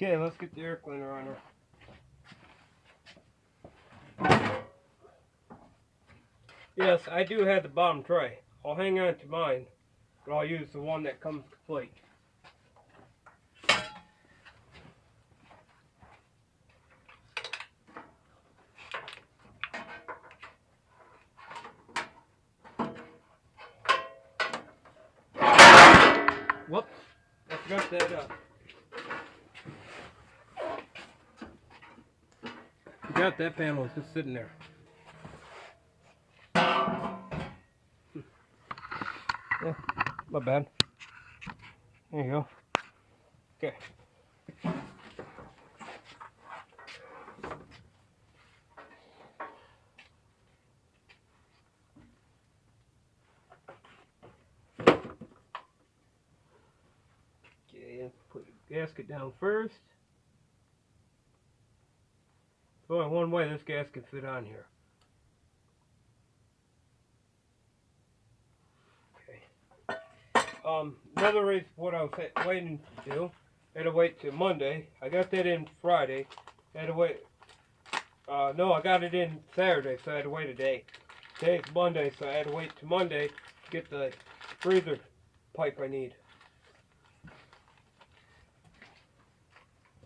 Okay, let's get the air cleaner on her. Yes, I do have the bottom tray. I'll hang on to mine, but I'll use the one that comes complete. Whoops, I forgot that up. Forgot that panel was just sitting there. Yeah, my bad. There you go. Okay. Okay, put the gasket down first. There's only one way this gasket can fit on here. Okay. Another reason what I was waiting to do, I had to wait till Monday. I got that in Friday. I had to wait. No, I got it in Saturday, so I had to wait a day. Today's Monday, so I had to wait till Monday to get the freezer pipe I need.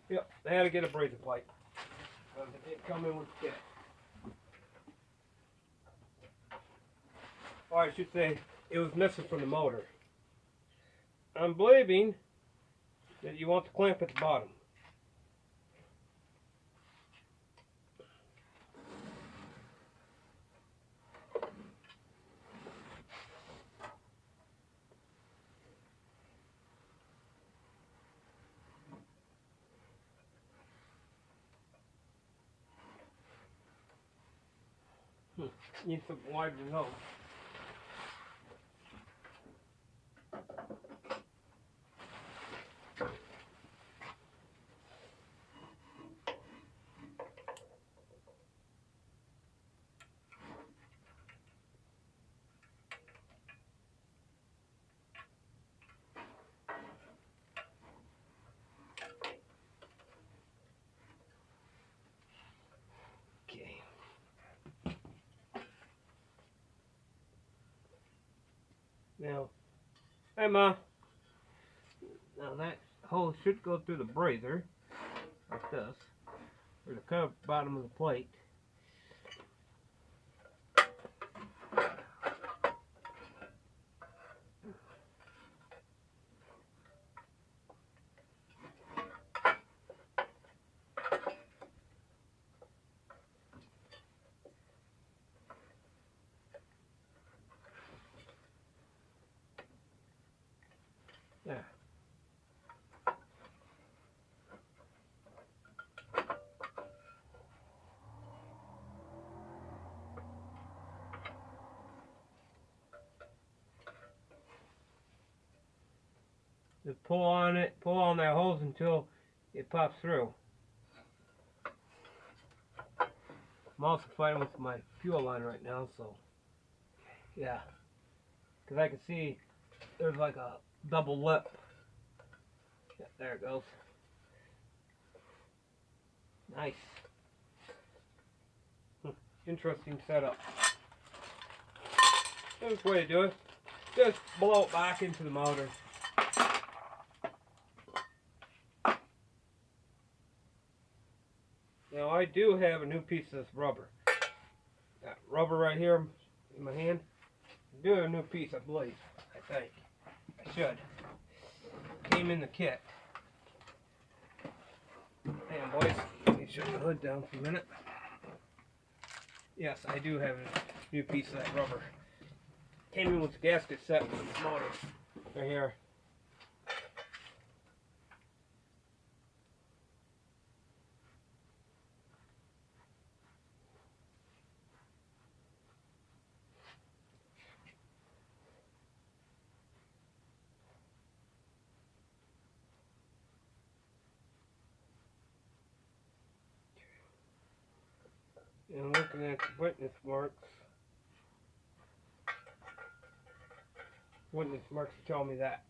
Yep, I had to get a freezer pipe. It didn't come in with the kit. Or I should say, it was missing from the motor. I'm believing that you want the clamp at the bottom. Need something wider than those. Okay. Now, hey Ma. Now that hose should go through the brazier, like this, or the cover bottom of the plate. There. Just pull on it, pull on that hose until it pops through. I'm also fighting with my fuel line right now, so yeah. Because I can see there's like a double lip. Yeah, there it goes. Nice. Interesting setup. There's a way to do it. Just blow it back into the motor. Now I do have a new piece of this rubber. Got rubber right here in my hand. I do have a new piece, I believe. I think. I should. Came in the kit. Damn boys, let me shut the hood down for a minute. Yes, I do have a new piece of that rubber. Came in with the gasket set for the motor. Right here. And looking at the witness marks tell me that.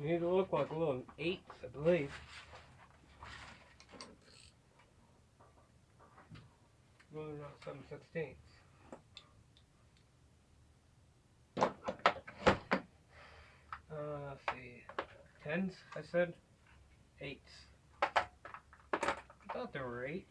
These look like little 8s, I believe. Really not 7/16. Let's see. 10s, I said. 8s. I thought there were 8s.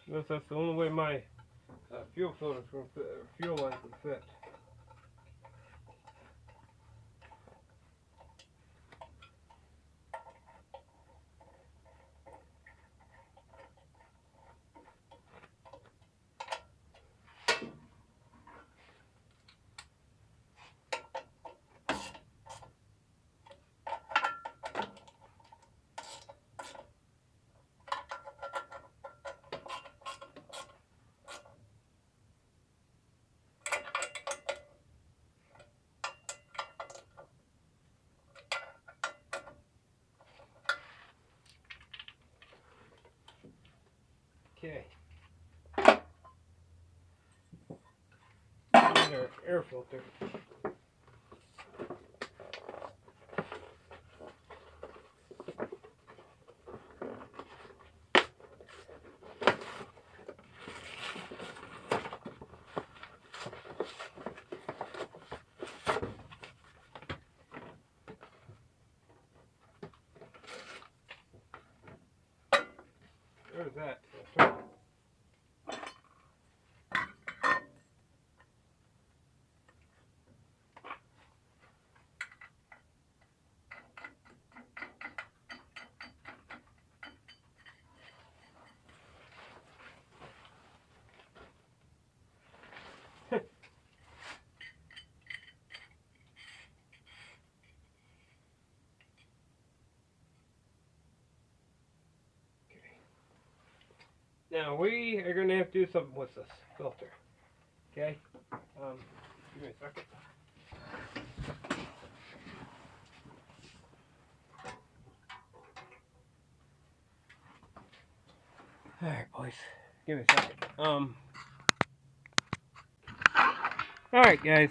Guess that's the only way my fuel filters will fit, or fuel lines will fit. Okay. And our air filter. Where's that? Now we are going to have to do something with this filter. Okay? Give me a second. Alright, boys. Give me a second. Alright, guys.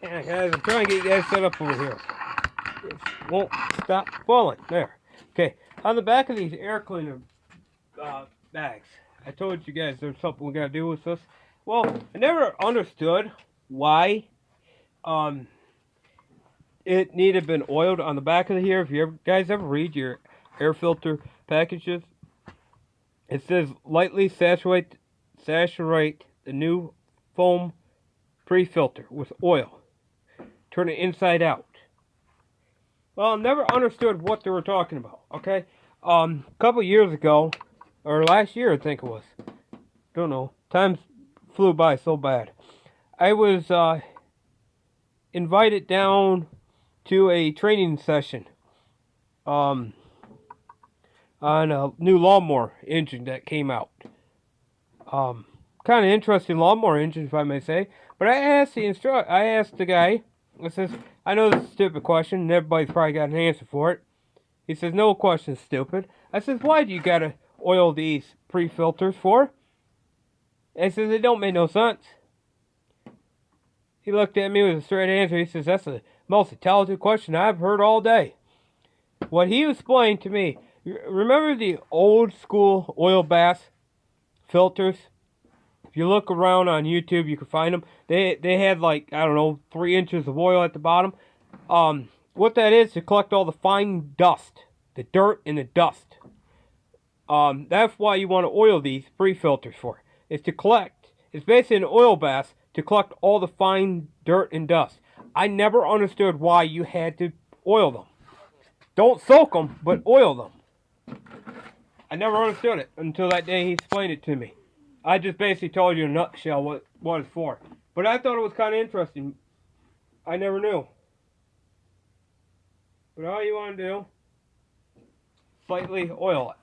Yeah, guys, I'm trying to get you guys set up over here. It won't stop falling. There. Okay. On the back of these air cleaner bags, I told you guys there's something we gotta do with this. Well, I never understood why it needed been oiled on the back of here. If you guys ever read your air filter packages, it says lightly saturate the new foam pre-filter with oil. Turn it inside out. Well, I never understood what they were talking about. Okay, a couple years ago, or last year, I think it was. Don't know. Time flew by so bad. I was invited down to a training session on a new lawnmower engine that came out. Kind of interesting lawnmower engine, if I may say. But I asked the guy. I says, I know this is a stupid question, and everybody's probably got an answer for it. He says, no question's stupid. I says, why do you gotta oil these pre-filters for? And he says, it don't make no sense. He looked at me with a straight answer. He says, that's the most intelligent question I've heard all day. What he explained to me, remember the old school oil bath filters? If you look around on YouTube, you can find them. They had like, I don't know, 3 inches of oil at the bottom. What that is to collect all the fine dust, the dirt and the dust. That's why you want to oil these pre-filters for. It's to collect. It's basically an oil bath to collect all the fine dirt and dust. I never understood why you had to oil them. Don't soak them, but oil them. I never understood it until that day he explained it to me. I just basically told you in a nutshell what it's for. But I thought it was kind of interesting. I never knew. But all you want to do, slightly oil it.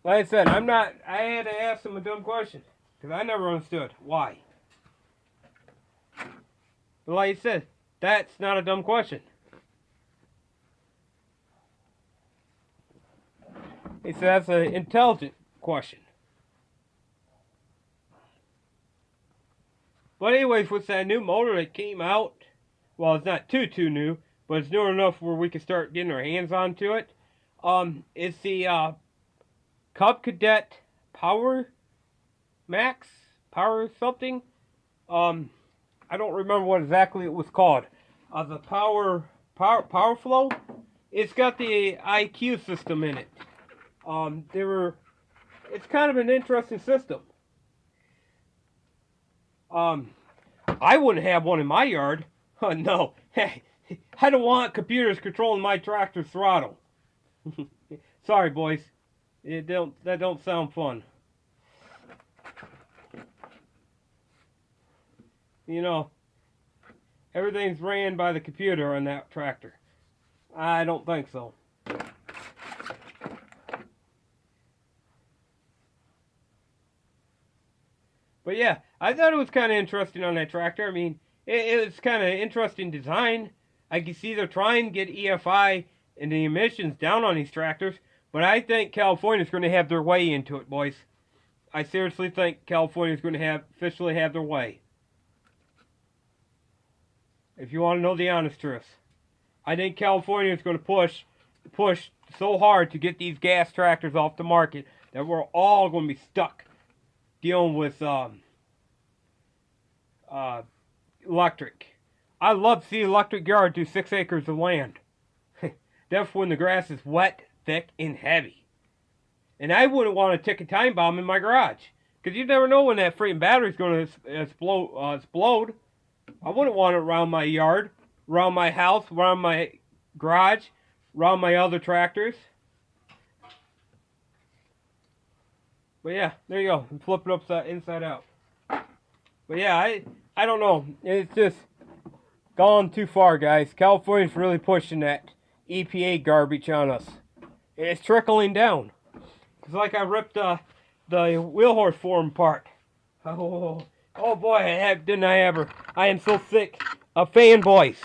Like I said, I had to ask him a dumb question. Because I never understood why. But like I said, that's not a dumb question. He said that's an intelligent question. But anyways, with that new motor that came out, well, it's not too new, but it's new enough where we can start getting our hands onto it. It's the Cub Cadet Power Max, Power something. I don't remember what exactly it was called. The Power Flow. It's got the IQ system in it. It's kind of an interesting system. I wouldn't have one in my yard. No, hey, I don't want computers controlling my tractor's throttle. Sorry, boys. That don't sound fun. You know, everything's ran by the computer on that tractor. I don't think so. But yeah, I thought it was kind of interesting on that tractor. I mean, it was kind of interesting design. I can see they're trying to get EFI and the emissions down on these tractors, but I think California's going to have their way into it, boys. I seriously think California's going to officially have their way. If you want to know the honest truth, I think California is going to push so hard to get these gas tractors off the market that we're all going to be stuck dealing with electric. I love to see electric yard do 6 acres of land. That's when the grass is wet, thick, and heavy. And I wouldn't want a ticking time bomb in my garage, because you never know when that freaking battery's going to explode. I wouldn't want it around my yard, around my house, around my garage, around my other tractors. But yeah, there you go. And flip it inside out. But yeah, I don't know. It's just gone too far, guys. California's really pushing that EPA garbage on us. And it's trickling down. It's like I ripped the wheel horse forum apart. Oh boy, didn't I ever. I am so sick of fanboys.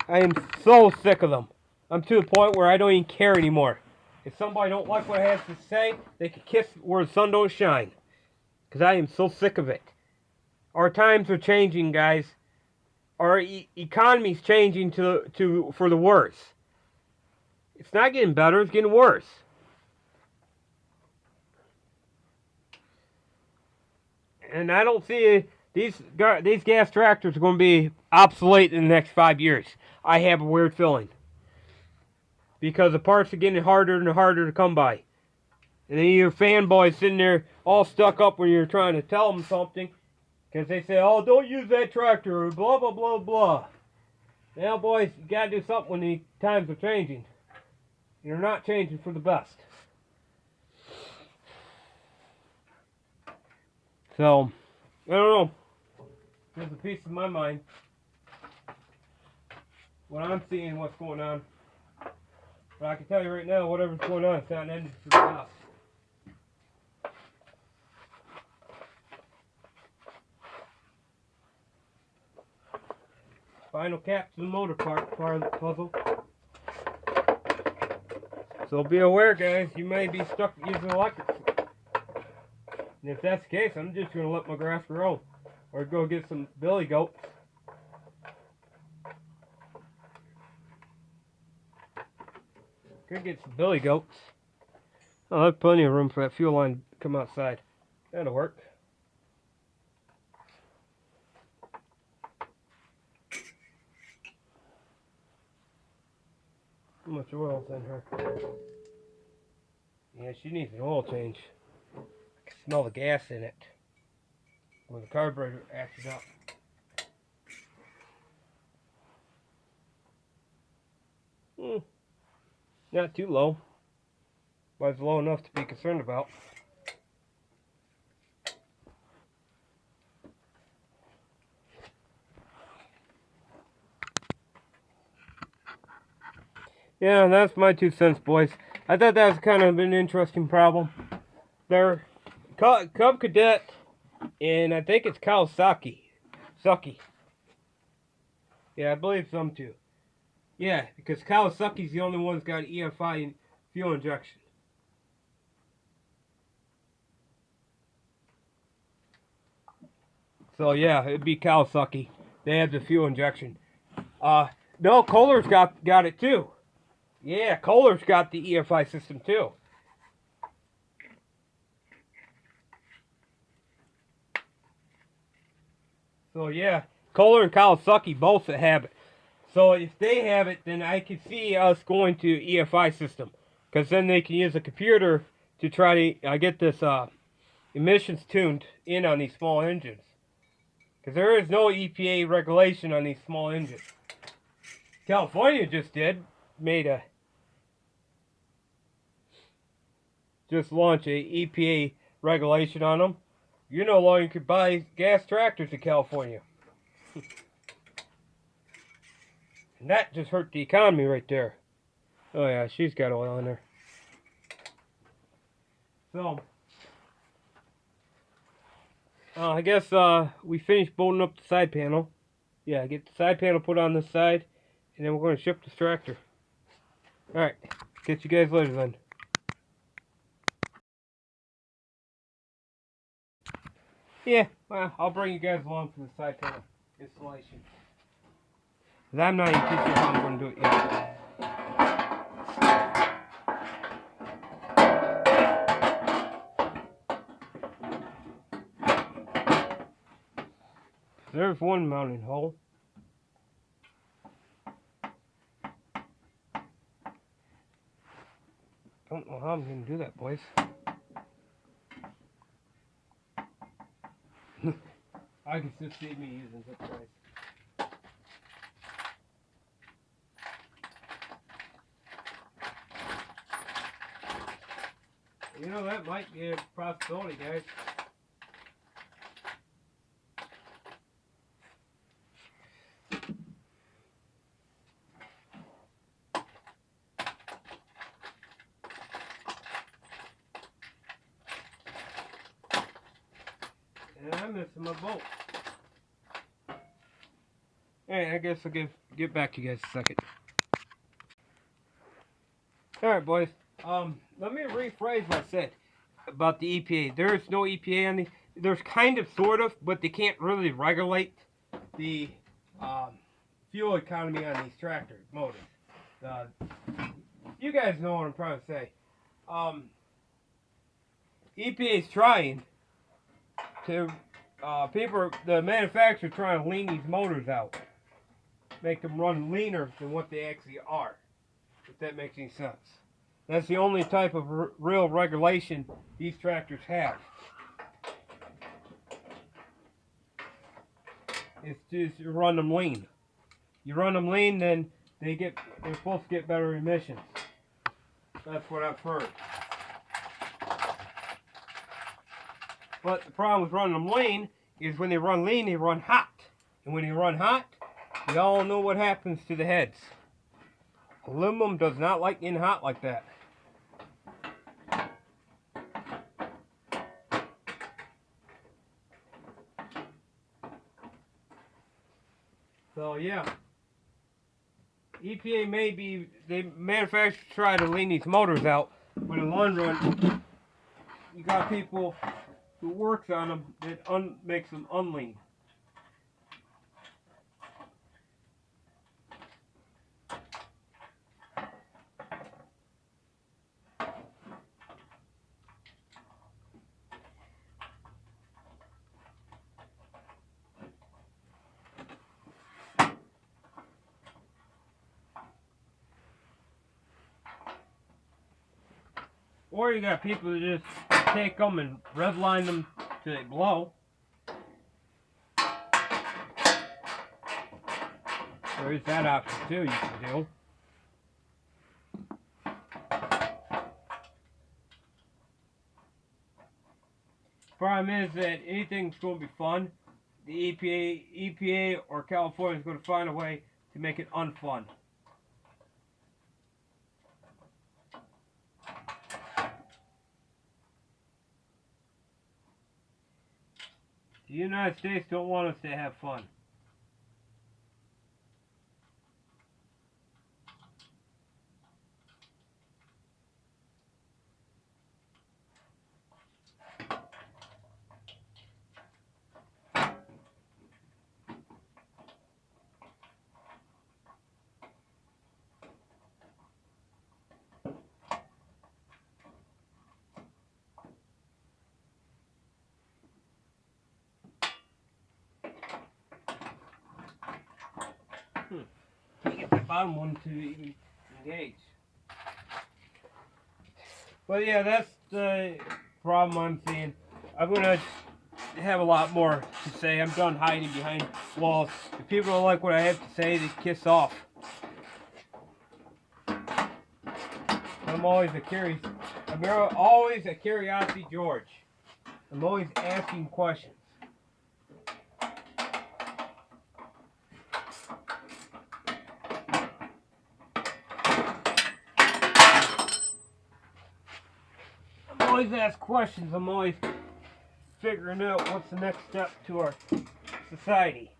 I am so sick of them. I'm to the point where I don't even care anymore. If somebody don't like what I have to say, they can kiss where the sun don't shine. Because I am so sick of it. Our times are changing, guys. Our economy's changing for the worse. It's not getting better, it's getting worse. And I don't see these gas tractors are going to be obsolete in the next 5 years. I have a weird feeling. Because the parts are getting harder and harder to come by. And then your fanboys sitting there all stuck up when you're trying to tell them something. Because they say, oh, don't use that tractor, or blah, blah, blah, blah. Now, boys, you got to do something when the times are changing. You're not changing for the best. So, I don't know. There's a piece of my mind. When I'm seeing what's going on. But I can tell you right now, whatever's going on, it's not ending for the best. Final cap to the motor part of the puzzle. So be aware, guys, you may be stuck using electric. And if that's the case, I'm just going to let my grass grow. Or go get some billy goats. Go get some billy goats. Oh, there's plenty of room for that fuel line to come outside. That'll work. How much oil's in her? Yeah, she needs an oil change. I can smell the gas in it when the carburetor acts up. Not too low, but it's low enough to be concerned about. Yeah, that's my 2 cents, boys. I thought that was kind of an interesting problem. They're Cub Cadet, and I think it's Kawasaki. Yeah, I believe some too. Yeah, because Kawasaki's the only one's got EFI and fuel injection. So yeah, it'd be Kawasaki. They have the fuel injection. No, Kohler's got it too. Yeah, Kohler's got the EFI system too. So yeah, Kohler and Kawasaki both have it. So if they have it, then I could see us going to EFI system, because then they can use a computer to try to get this emissions tuned in on these small engines. Because there is no EPA regulation on these small engines. California just launched a EPA regulation on them. You no longer could buy gas tractors in California. And that just hurt the economy right there. Oh yeah, she's got oil in there. So, I guess we finished bolting up the side panel. Yeah, get the side panel put on this side, and then we're going to ship this tractor. Alright, catch you guys later then. Yeah, well, I'll bring you guys along for the side panel installation. Because I'm not even too sure how I'm going to do it yet. There's one mounting hole. Don't know how I'm going to do that, boys. I can just see me using zip ties. You know, that might be a possibility, guys. And I'm missing my bolt. Alright, I guess I'll get back to you guys in a second. Alright, boys. Let me rephrase what I said about the EPA. There's no EPA on these. There's kind of, sort of, but they can't really regulate the fuel economy on these tractor motors. You guys know what I'm trying to say. EPA is trying to, the manufacturer trying to lean these motors out. Make them run leaner than what they actually are. If that makes any sense. That's the only type of real regulation these tractors have. It's just you run them lean. You run them lean, then they're supposed to get better emissions. That's what I've heard. But the problem with running them lean is when they run lean, they run hot. And when they run hot, you all know what happens to the heads. Aluminum does not like getting hot like that. So yeah, EPA may be, the manufacturers try to lean these motors out, but in the long run, you got people who works on them that makes them unlean. Or you got people that just take them and redline them till they blow. There is that option too you can do. Problem is that anything's going to be fun, the EPA or California is going to find a way to make it unfun. The United States don't want us to have fun. bottom one to even engage. But yeah, that's the problem I'm seeing. I'm gonna have a lot more to say. I'm done hiding behind walls. If people don't like what I have to say, they kiss off. I'm always a curiosity George. I'm always asking questions. I'm always asking questions. I'm always figuring out what's the next step to our society.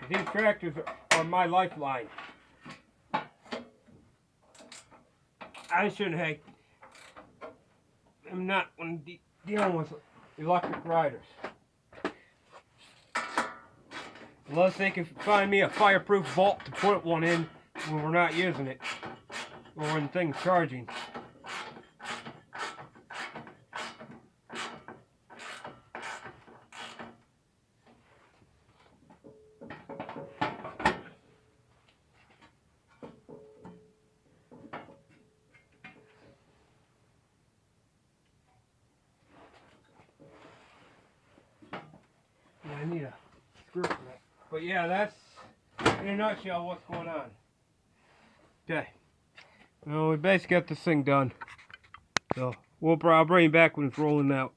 These tractors are my lifeline. I shouldn't have. I'm not when dealing with electric riders. Unless they can find me a fireproof vault to put one in when we're not using it. Or when things charging. I need a screw for that. But yeah, that's in a nutshell what's going on. Okay. Well, we basically got this thing done. So I'll bring it back when it's rolling out.